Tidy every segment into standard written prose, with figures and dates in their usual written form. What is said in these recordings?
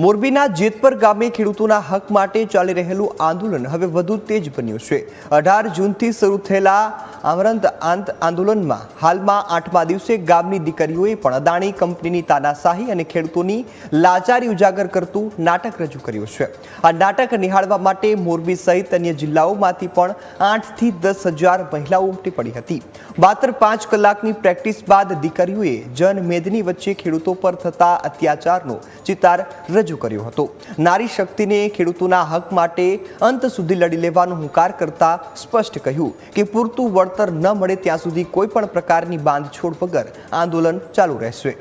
મોરબીના જેતપર ગામે ખેડૂતોના હક માટે ચાલી રહેલું આંદોલન હવે વધુ તેજ બન્યું છે। 18 જૂનથી શરૂ થયેલા આમરંત આંદોલનમાં હાલમાં 8મા દિવસે ગામની દીકરીઓએ પણ અદાણી કંપનીની તાનાશાહી અને ખેડૂતોની લાચારી ઉજાગર કરતું નાટક રજૂ કર્યું છે। આ નાટક નિહાળવા માટે મોરબી સહિત અન્ય જિલ્લાઓમાંથી પણ 8 થી 10,000 મહિલાઓ ઉમટી પડી હતી। માત્ર 5 કલાકની પ્રેક્ટિસ બાદ દીકરીઓએ જનમેદની વચ્ચે ખેડૂતો પર થતા અત્યાચારનો ચિતાર રજૂ કર્યો હતો। નારી શક્તિને ખેડૂતોના હક માટે અંત સુધી લડી લેવાનો હુંકાર કરતા સ્પષ્ટ કહ્યું કે પૂરતું વળતર ન મળે ત્યાં સુધી કોઈ પણ પ્રકારની બાંધછોડ વગર આંદોલન ચાલુ રહેશે।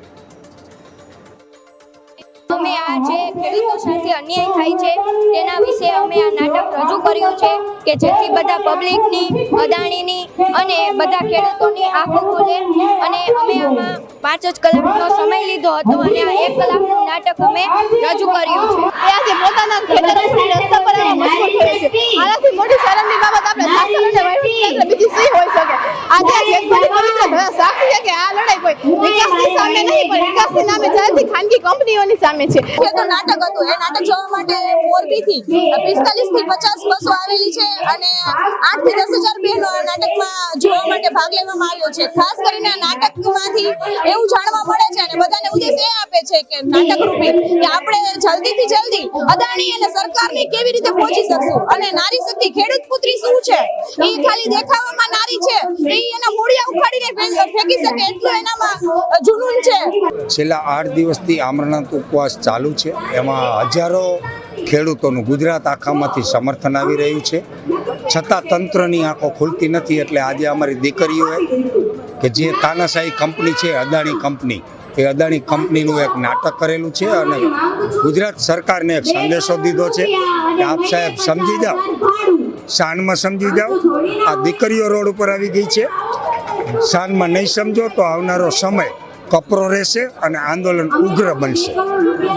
અમે આ જે ખેડૂતો સાથે અન્યાય થાય છે તેના વિશે અમે આ નાટક રજૂ કર્યું છે કે જેથી બધા પબ્લિકની, અદાણીની અને બધા ખેડૂતોની આંખો ખુલે। અને અમે આમાં 5 જ કલાકનો સમય લીધો હતો અને આ 1 કલાકનું નાટક અમે રજૂ કર્યું છે। આજે પોતાના ખેતરોથી રસ્તા પર આવવા મજબૂર થયા છે। આનાથી મોટી શરમની બાબત આપણે શાસન અને વહીવટી બીજી શી હોઈ શકે। આજે જેતપરની પવિત્ર ધરા સાક્ષી છે કે આ લડાઈ કોઈ વિકાસની સામે નહીં પણ વિકાસના નામે ચાલતી ખાનગી કંપનીઓની સામે છે। તો નાટક હતું, એ નાટક જોવા માટે મોરબીથી 45 થી 50 બસો આવેલી છે અને 8 થી 10,000 બહેનો આ નાટકમાં જોવા માટે ભાગ લેવામાં આવ્યો છે। ખાસ કરીને આ નાટકમાંથી એવું જાણવા મળે છે અને બધાને ઉદ્દેશ એ આપે છે કે નાટક રૂપે કે આપણે જલ્દીથી જલ્દી અદાણી અને સરકારને કેવી રીતે પહોંચી શકશું અને નારી શક્તિ ખેડૂત પુત્રી શું છે એ ખાલી દેખાવામાં નારી છે, એ એના મૂળિયા ઉખાડીને ફેંકી શકે એટલું એનામાં જુનૂન છે। છેલ્લા 8 દિવસથી આમરણાંત ઉપવાસ ચાલુ છે। એમાં હજારો ખેડૂતોનું ગુજરાત આખામાંથી સમર્થન આવી રહ્યું છે, છતાં તંત્રની આંખો ખુલતી નથી। એટલે આજે અમારી દીકરીઓએ કે જે તાનાશાહી કંપની છે અદાણી કંપની, એ અદાણી કંપનીનું એક નાટક કરેલું છે અને ગુજરાત સરકારને એક સંદેશો દીધો છે કે આપ સાહેબ સમજી જાઓ, શાનમાં સમજી જાઓ। આ દીકરીઓ રોડ ઉપર આવી ગઈ છે, શાનમાં નહીં સમજો તો આવનારો સમય કપરો રહેશે અને આંદોલન ઉગ્ર બનશે।